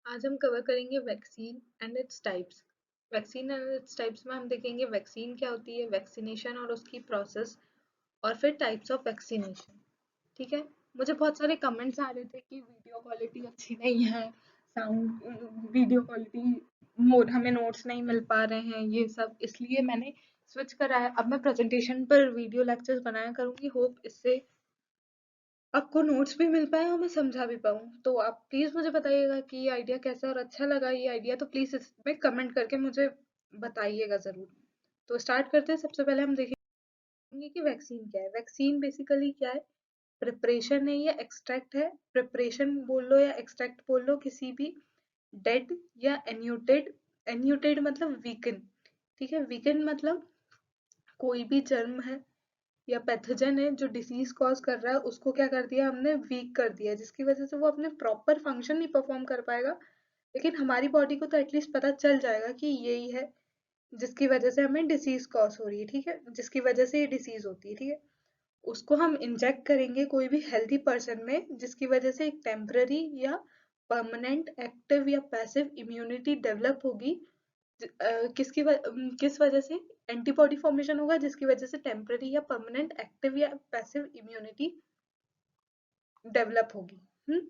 आज हम कवर करेंगे vaccine and its types. Vaccine and its types में हम देखेंगे वैक्सीन क्या होती है, वैक्सीनेशन और उसकी प्रोसेस, और फिर टाइप्स ऑफ वैक्सीनेशन। ठीक है। मुझे बहुत सारे कमेंट्स आ रहे थे कि वीडियो क्वालिटी अच्छी नहीं है, साउंड वीडियो क्वालिटी मोड, हमें नोट्स नहीं मिल पा रहे हैं, ये सब इसलिए मैंने स्विच करा है। अब मैं प्रेजेंटेशन पर वीडियो लेक्चर्स बनाया करूंगी, होप इससे आपको नोट्स भी मिल पाए और मैं समझा भी पाऊँ। तो आप प्लीज़ मुझे बताइएगा कि ये आइडिया कैसा है और अच्छा लगा ये आइडिया तो प्लीज़ इसमें कमेंट करके मुझे बताइएगा ज़रूर। तो स्टार्ट करते हैं। सबसे पहले हम देखेंगे कि वैक्सीन क्या है। वैक्सीन बेसिकली क्या है? प्रिपरेशन है या एक्सट्रैक्ट है। प्रिपरेशन बोल लो या एक्सट्रैक्ट बोल लो, किसी भी डेड या एन्यूटेड, एन्यूटेड मतलब वीकन। ठीक है, वीकन मतलब कोई भी जर्म है या पैथोजन है जो डिसीज कॉज कर रहा है, उसको क्या कर दिया हमने, वीक कर दिया, जिसकी वजह से वो अपने प्रॉपर फंक्शन नहीं परफॉर्म कर पाएगा। लेकिन हमारी बॉडी को तो एटलीस्ट पता चल जाएगा कि यही है जिसकी वजह से हमें डिसीज कॉज हो रही है। ठीक है, जिसकी वजह से ये डिसीज होती है। ठीक है, उसको हम इंजेक्ट करेंगे कोई भी हेल्दी पर्सन में, जिसकी वजह से एक टेम्पररी या परमानेंट एक्टिव या पैसिव इम्यूनिटी डेवलप होगी। किस वजह से एंटीबॉडी फॉर्मेशन होगा, जिसकी वजह से टेम्पररी या परमानेंट एक्टिव या पैसिव इम्यूनिटी डेवलप होगी।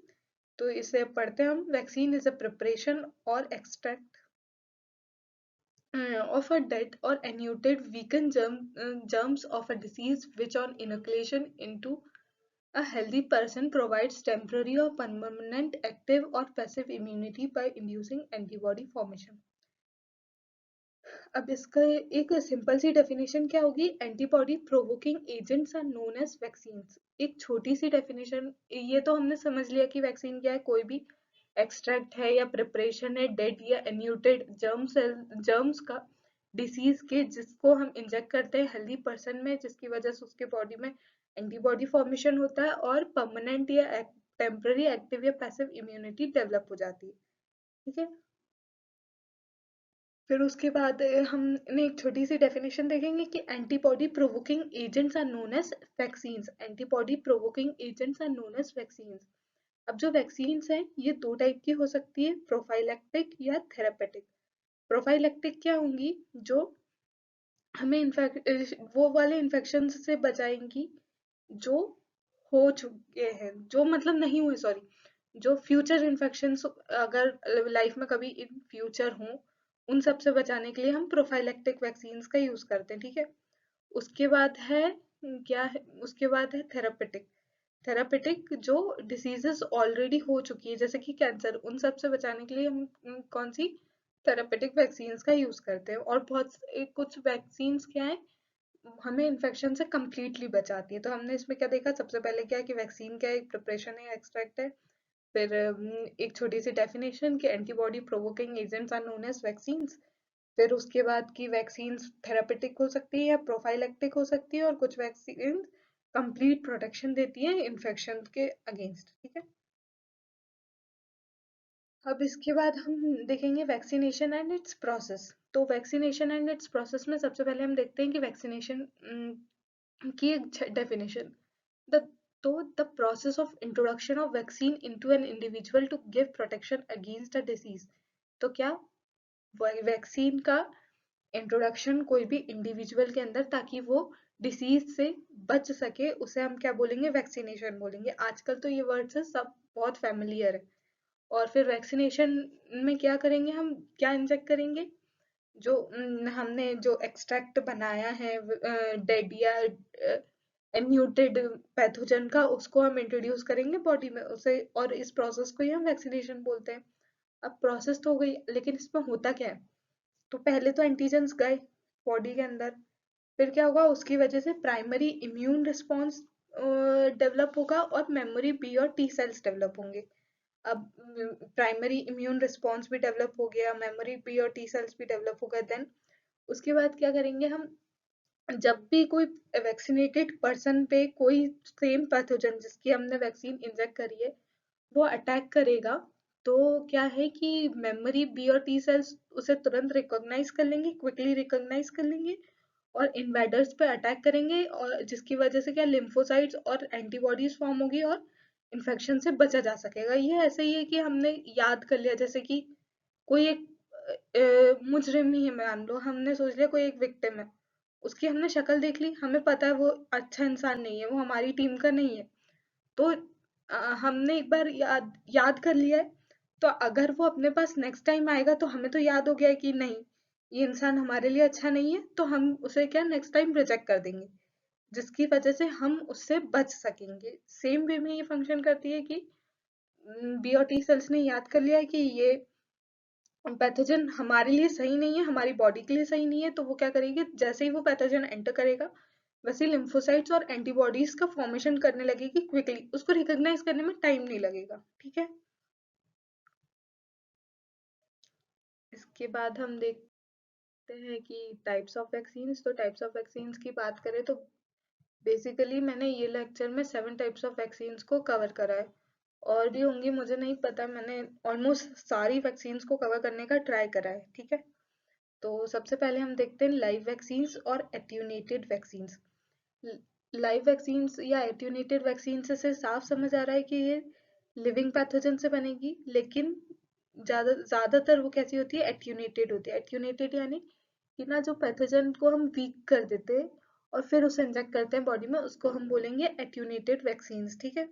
तो इसे पढ़ते हैं हम। वैक्सीन इज अ प्रिपरेशन और extract of a dead or attenuated weakened germs of a disease which on inoculation into a healthy person provides temporary or permanent active or passive immunity by inducing antibody formation। अब इसका एक simple सी definition क्या होगी? Antibody provoking agents are known as vaccines. एक छोटी सी definition, ये तो हमने समझ लिया कि वैक्सीन क्या है, कोई भी एक्सट्रैक्ट है या प्रिपरेशन है डेड या एन्यूटेड जर्म्स का, डिसीज के, जिसको हम इंजेक्ट करते हैं हेल्दी पर्सन में, जिसकी वजह से उसके बॉडी में एंटीबॉडी फॉर्मेशन होता है और परमानेंट या टेम्पररी एक्टिव या पैसिव इम्यूनिटी डेवलप हो जाती है। ठीक है, फिर उसके बाद हमने एक छोटी सी डेफिनेशन देखेंगे कि antibody provoking agents are known as vaccines. Antibody provoking agents are known as vaccines. अब जो वैक्सीन्स हैं ये दो टाइप की हो सकती है, प्रोफाइलैक्टिक या थेरापेटिक। प्रोफाइलैक्टिक क्या होंगी? जो हमें वो वाले इन्फेक्शन से बचाएंगी जो हो चुके हैं, जो मतलब नहीं हुए, सॉरी, जो फ्यूचर इन्फेक्शंस अगर लाइफ में कभी इन फ्यूचर हों, उन सब से बचाने के लिए हम प्रोफाइलेक्टिक वैक्सीन्स का यूज करते हैं। ठीक है, उसके बाद है क्या है, उसके बाद है थेरापेटिक। थेरापेटिक जो डिसीजेस ऑलरेडी हो चुकी है, जैसे कि कैंसर, उन सब से बचाने के लिए हम कौन सी थेरापेटिक वैक्सीन्स का यूज करते हैं। और कुछ वैक्सीन्स क्या है, हमें इन्फेक्शन से कम्प्लीटली बचाती है। तो हमने इसमें क्या देखा, सबसे पहले क्या है कि वैक्सीन क्या है, एक प्रिपरेशन है, एक्सट्रैक्ट है। फिर एक छोटी सी डेफिनेशन कि antibody provoking agents are known as vaccines. फिर उसके बाद की वैक्सीन्स थेरापेटिक हो सकती है या प्रोफाइलेक्टिक हो सकती है, और कुछ वैक्सीन कंप्लीट प्रोटेक्शन देती है इन्फेक्शन के अगेंस्ट। ठीक है, अब इसके बाद हम देखेंगे वैक्सीनेशन एंड इट्स प्रोसेस। तो वैक्सीनेशन एंड इट्स प्रोसेस में सबसे पहले हम देखते हैं कि वैक्सीनेशन की एक डेफिनेशन। द तो the process of introduction of vaccine into an individual to give protection against a disease. तो क्या वैक्सीन का इंट्रोडक्शन कोई भी इंडिविजुअल के अंदर, ताकि वो डिसीज से बच सके, उसे हम क्या बोलेंगे, वैक्सीनेशन बोलेंगे। आजकल तो ये वर्ड से सब बहुत फैमिलियर है। और फिर वैक्सीनेशन में क्या करेंगे, हम क्या इंजेक्ट करेंगे, जो हमने जो एक्सट्रैक्ट बनाया है डेड या एन्यूटेड पैथोजन का, उसको हम इंट्रोड्यूस करेंगे बॉडी में उसे, और इस प्रोसेस को ही हम वैक्सीनेशन बोलते हैं। अब प्रोसेस तो हो गई, लेकिन इसमें होता क्या है? तो पहले तो एंटीजन्स गए बॉडी के अंदर, फिर क्या होगा, उसकी वजह से प्राइमरी इम्यून रिस्पॉन्स डेवलप होगा और मेमोरी बी और टी सेल्स डेवलप होंगे। अब प्राइमरी इम्यून रिस्पॉन्स भी डेवलप हो गया, मेमोरी बी और टी सेल्स भी डेवलप हो गए, देन उसके बाद क्या करेंगे हम, जब भी कोई वैक्सीनेटेड पर्सन पे कोई सेम पैथोजन जिसकी हमने वैक्सीन इंजेक्ट करी है वो अटैक करेगा, तो क्या है कि मेमोरी बी और टी सेल्स उसे तुरंत रिकॉग्नाइज कर लेंगे, क्विकली रिकॉग्नाइज कर लेंगे और इन्वेडर्स पे अटैक करेंगे, और जिसकी वजह से क्या, लिम्फोसाइट्स और एंटीबॉडीज फॉर्म होगी और इन्फेक्शन से बचा जा सकेगा। ये ऐसे ही है कि हमने याद कर लिया, जैसे कि कोई एक मुजरिम ही है, मान लो हमने सोच लिया कोई एक विक्टिम है, उसकी हमने शक्ल देख ली, हमें पता है वो अच्छा इंसान नहीं है, वो हमारी टीम का नहीं है, तो हमने एक बार याद याद कर लिया है, तो अगर वो अपने पास नेक्स्ट टाइम आएगा तो हमें तो याद हो गया है कि नहीं, ये इंसान हमारे लिए अच्छा नहीं है, तो हम उसे क्या नेक्स्ट टाइम रिजेक्ट कर देंगे, जिसकी वजह से हम उससे बच सकेंगे। सेम वे में ये फंक्शन करती है कि बी और टी सेल्स ने याद कर लिया है कि ये पैथोजन हमारे लिए सही नहीं है, हमारी बॉडी के लिए सही नहीं है, तो वो क्या करेगी, जैसे ही वो पैथोजन एंटर करेगा वैसे लिम्फोसाइट्स और एंटीबॉडीज का फॉर्मेशन करने लगेगी क्विकली, उसको रिकॉग्नाइज करने में टाइम नहीं लगेगा। ठीक है, इसके बाद हम देखते हैं कि टाइप्स ऑफ वैक्सीन्स। तो टाइप्स ऑफ वैक्सीन्स की बात करें तो बेसिकली मैंने ये लेक्चर में 7 टाइप्स ऑफ वैक्सीन्स को कवर करा है, और भी होंगी मुझे नहीं पता, मैंने ऑलमोस्ट सारी वैक्सीन्स को कवर करने का ट्राई करा है। ठीक है, तो सबसे पहले हम देखते हैं लाइव वैक्सीन्स और एट्यूनेटेड वैक्सीन्स। लाइव वैक्सीन्स या एट्यूनेटेड वैक्सीन से साफ समझ आ रहा है कि ये लिविंग पैथोजन से बनेगी, लेकिन ज्यादातर वो कैसी होती है, एट्यूनेटेड होती है। एट्यूनेटेड यानी कि ना जो पैथोजन को हम वीक कर देते हैं और फिर उसे इंजेक्ट करते हैं बॉडी में, उसको हम बोलेंगे एट्यूनेटेड वैक्सीन्स। ठीक है,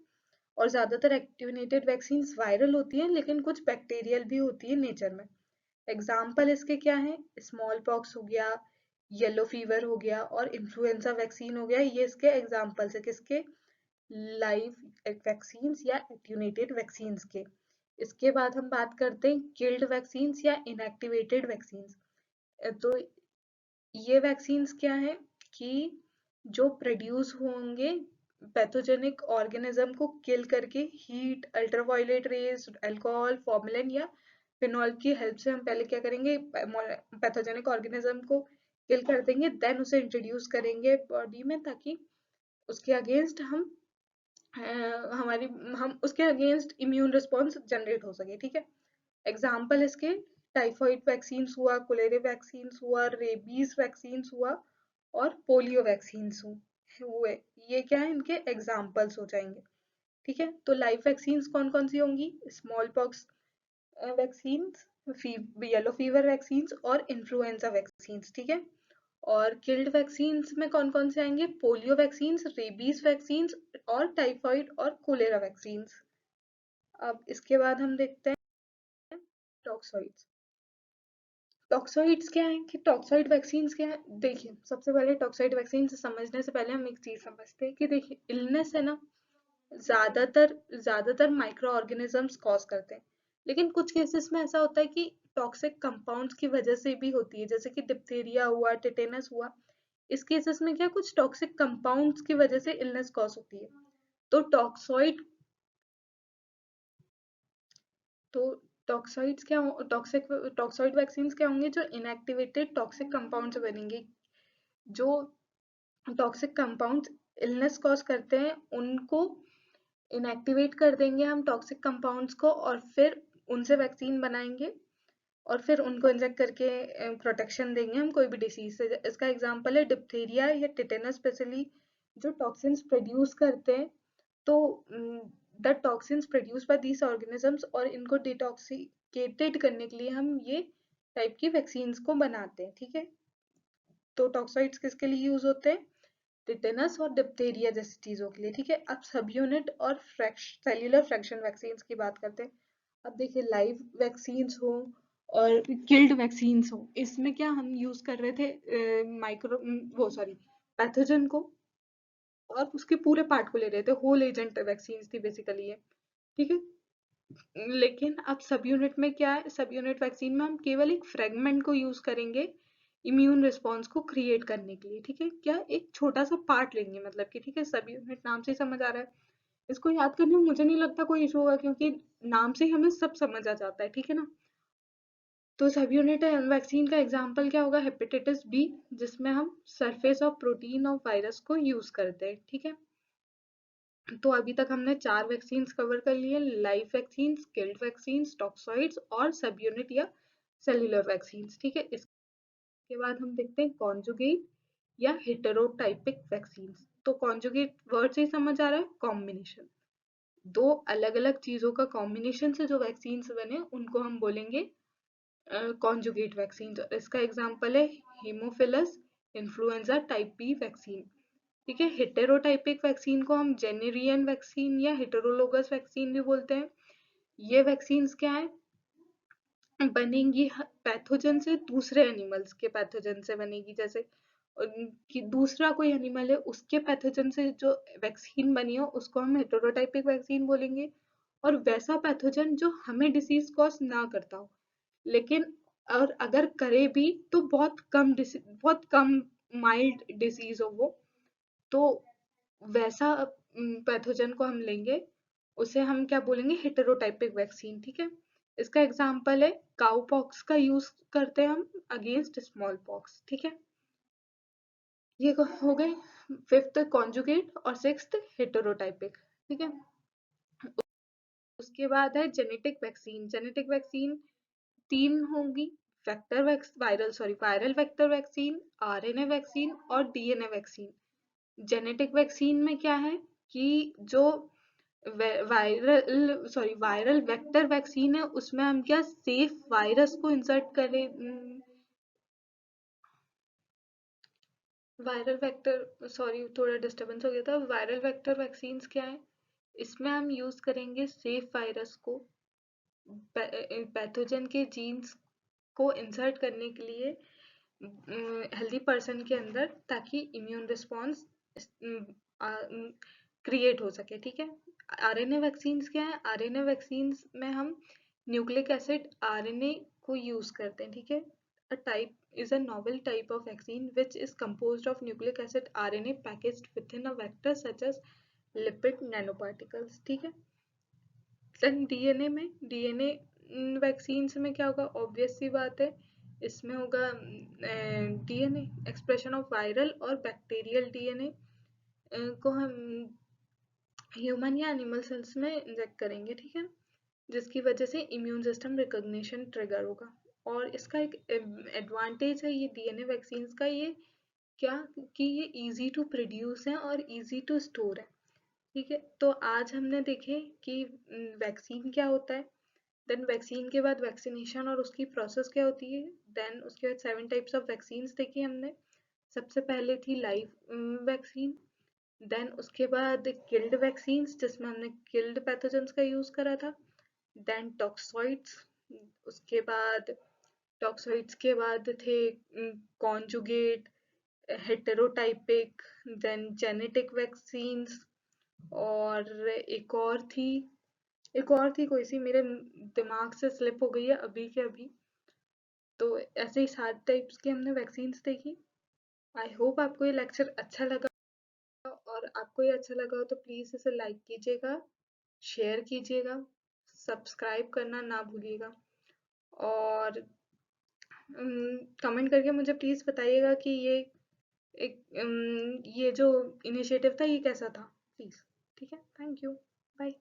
और ज्यादातर एट्यूनेटेड वैक्सीन्स वायरल होती हैं, लेकिन कुछ बैक्टीरियल भी होती है नेचर में। एग्जाम्पल इसके क्या है, स्मॉल पॉक्स हो गया, येलो फीवर हो गया और इन्फ्लुएंजा वैक्सीन हो गया, ये इसके एग्जाम्पल्स है किसके, लाइव वैक्सीन्स या एट्यूनेटेड वैक्सीन्स के। इसके बाद हम बात करते हैं किल्ड वैक्सीन्स या इनएक्टिवेटेड वैक्सीन्स। तो ये वैक्सीन्स क्या है कि जो प्रोड्यूस होंगे पैथोजेनिक ऑर्गेनिज्म को किल करके, heat, ultraviolet rays, alcohol, formalin या फिनॉल की हेल्प से हम पहले क्या करेंगे, पैथोजेनिक ऑर्गेनिज्म को किल कर देंगे, देन उसे इंट्रोड्यूस करेंगे बॉडी में, ताकि उसके अगेंस्ट हमारी हम उसके अगेंस्ट इम्यून रिस्पॉन्स जनरेट हो सके। ठीक है, एग्जाम्पल इसके टाइफॉइड वैक्सीन हुआ, कोलेरा वैक्सीन हुआ, रेबीज वैक्सीन हुआ और पोलियो वैक्सीन हुए। ये क्या है, इनके एग्जाम्पल्स हो जाएंगे। ठीक है, तो लाइव वैक्सीन कौन कौन सी होंगी, small pox vaccine, yellow fever vaccine और इन्फ्लुएंजा वैक्सीन। ठीक है, और किल्ड वैक्सीन्स में कौन कौन से आएंगे, पोलियो वैक्सीन्स, रेबीज वैक्सीन्स और टाइफाइड और कोलेरा वैक्सीन्स। अब इसके बाद हम देखते हैं टॉक्सोइड्स। टॉक्सोइड्स क्या है कि टॉक्सोइड वैक्सीन्स क्या है, देखिए सबसे पहले टॉक्सोइड वैक्सीन समझने से पहले हम एक चीज समझते हैं कि देखिए इलनेस है ना, ज्यादातर ज्यादातर माइक्रो ऑर्गेनिजम्स कॉज करते हैं, लेकिन कुछ केसेस में ऐसा होता है कि टॉक्सिक कंपाउंड्स की वजह से भी होती है, जैसे कि डिप्थीरिया हुआ, टिटेनस हुआ। इस केसेस में क्या कुछ टॉक्सिक कंपाउंड्स की वजह से इलनेस कॉज होती है। तो तो टॉक्साइड्स क्या टॉक्सिक टॉक्साइड वैक्सीन क्या होंगे, जो इनएक्टिवेटेड टॉक्सिक कंपाउंड से बनेंगे। जो टॉक्सिक कंपाउंड्स इलनेस कॉज करते हैं उनको इनएक्टिवेट कर देंगे हम टॉक्सिक कंपाउंड्स को, और फिर उनसे वैक्सीन बनाएंगे और फिर उनको इंजेक्ट करके प्रोटेक्शन देंगे हम कोई भी डिसीज से। इसका एग्जांपल है डिप्थीरिया या टिटेनस, स्पेशली जो टॉक्सिन्स प्रोड्यूस करते हैं। तो the toxins produce by these organisms, और इनको डिटॉक्सिकेटेड करने के लिए हम ये टाइप की वैक्सीन्स को बनाते हैं। ठीक है, तो टॉक्साइड्स किसके लिए यूज होते हैं, टिटेनस और डिप्थीरिया जैसी चीजों के लिए। ठीक है, अब सब यूनिट और सेल्यूलर फ्रैक्शन वैक्सीन्स की बात करते हैं। अब देखिए लाइव वैक्सीन्स हो और किल्ड वैक्सीन्स हो, इसमें क्या हम यूज कर रहे थे, माइक्रो वो सॉरी पैथोजन को और उसके पूरे पार्ट को ले रहे थे, होल एजेंट वैक्सीन थी बेसिकली ये। ठीक है, लेकिन अब सब यूनिट में क्या है, सब यूनिट वैक्सीन में हम केवल एक फ्रेगमेंट को यूज करेंगे इम्यून रिस्पॉन्स को क्रिएट करने के लिए। ठीक है, क्या एक छोटा सा पार्ट लेंगे, मतलब कि ठीक है, सब यूनिट नाम से ही समझ आ रहा है, इसको याद करने में मुझे नहीं लगता कोई इशू होगा, क्योंकि नाम से ही हमें सब समझ आ जाता है। ठीक है ना, तो सब यूनिट वैक्सीन का एग्जांपल क्या होगा, हेपेटाइटिस बी, जिसमें हम surface of protein of virus को यूज करते हैं। ठीक है, तो अभी तक हमने 4 वैक्सीन्स कवर कर लिए, लाइव वैक्सीन्स, किल्ड वैक्सीन्स, टॉक्सॉइड्स और सब यूनिट या सेल्युलर वैक्सीन्स। ठीक है, इसके बाद हम देखते हैं कॉन्जुगेट या हेटेरोटाइपिक वैक्सीन्स। तो कॉन्जुगेट वर्ड से ही समझ आ रहा है, कॉम्बिनेशन। दो अलग अलग चीजों का कॉम्बिनेशन से जो वैक्सीन बने उनको हम बोलेंगे कॉन्जुगेट वैक्सीन। इसका एग्जांपल है Haemophilus influenzae type B vaccine. ठीक है, हेटेरोटाइपिक वैक्सीन को हम जेनेरियन वैक्सीन या हेटेरोलोगस वैक्सीन भी बोलते हैं। ये वैक्सीन्स क्या है, बनेंगी पैथोजन से, दूसरे एनिमल्स के पैथोजन से बनेगी। जैसे कि दूसरा कोई एनिमल है उसके पैथोजन से जो वैक्सीन बनी हो उसको हम हेटेरोटाइपिक वैक्सीन बोलेंगे। और वैसा पैथोजन जो हमें डिसीज कॉज ना करता हो, लेकिन और अगर करे भी तो बहुत कम माइल्ड डिसीज हो वो, तो वैसा पैथोजन को हम लेंगे, उसे हम क्या बोलेंगे, हेटेरोटाइपिक वैक्सीन। ठीक है, इसका एग्जांपल है काउ पॉक्स का यूज करते हैं हम अगेंस्ट स्मॉल पॉक्स। ठीक है, ये हो गए फिफ्थ कॉन्जुगेट और सिक्स्थ हेटेरोटाइपिक। ठीक है, उसके बाद है जेनेटिक वैक्सीन। जेनेटिक वैक्सीन तीन होंगी, viral vector vaccine, RNA vaccine और डीएनए वैक्सीन। जेनेटिक वैक्सीन में क्या है कि जो वायरल वेक्टर वैक्सीन है उसमें हम क्या सेफ वायरस को इंसर्ट करें। वायरल वेक्टर, सॉरी थोड़ा डिस्टरबेंस हो गया था। वायरल वेक्टर वैक्सीन क्या है, इसमें हम यूज करेंगे सेफ वायरस को पैथोजन के जीन्स को इंसर्ट करने के लिए हेल्दी पर्सन के अंदर, ताकि इम्यून रिस्पॉन्स क्रिएट हो सके। ठीक है, आरएनए वैक्सीन क्या है, आरएनए वैक्सीन में हम न्यूक्लिक एसिड आरएनए को यूज करते हैं। ठीक है, a type is a novel type of vaccine which is composed of nucleic acid RNA packaged within a vector such as lipid nanoparticles। ठीक है, देन डीएनए में, डीएनए वैक्सीन में क्या होगा, ऑब्वियस सी बात है, इसमें होगा डीएनए एक्सप्रेशन ऑफ वायरल और बैक्टीरियल डीएनए को हम ह्यूमन या एनिमल सेल्स में इंजेक्ट करेंगे। ठीक है, जिसकी वजह से इम्यून सिस्टम रिकॉग्निशन ट्रिगर होगा। और इसका एक एडवांटेज है ये डीएनए वैक्सीन का, ये क्या कि ये इजी टू प्रोड्यूस है और इजी टू स्टोर है। ठीक है, तो आज हमने देखे कि वैक्सीन क्या होता है, देन वैक्सीन के बाद वैक्सीनेशन और उसकी प्रोसेस क्या होती है, देन उसके बाद 7 टाइप्स ऑफ वैक्सीन्स देखी हमने। सबसे पहले थी लाइव वैक्सीन, देन उसके बाद किल्ड वैक्सीन्स जिसमें हमने किल्ड पैथोजेंस का यूज करा था, देन टॉक्सॉइड्स, उसके बाद टॉक्सॉइड्स के बाद थे कॉन्जुगेट, हेटेरोटाइपिक, देन जेनेटिक वैक्सीन्स, और एक और थी कोई सी, मेरे दिमाग से स्लिप हो गई है अभी के अभी। तो ऐसे ही 7 टाइप्स की हमने वैक्सीन्स देखी। आई होप आपको ये लेक्चर अच्छा लगा, और आपको ये अच्छा लगा हो तो प्लीज़ इसे लाइक कीजिएगा, शेयर कीजिएगा, सब्सक्राइब करना ना भूलिएगा, और कमेंट करके मुझे प्लीज़ बताइएगा कि ये जो इनिशिएटिव था ये कैसा था, प्लीज़। ठीक है, थैंक यू, बाय।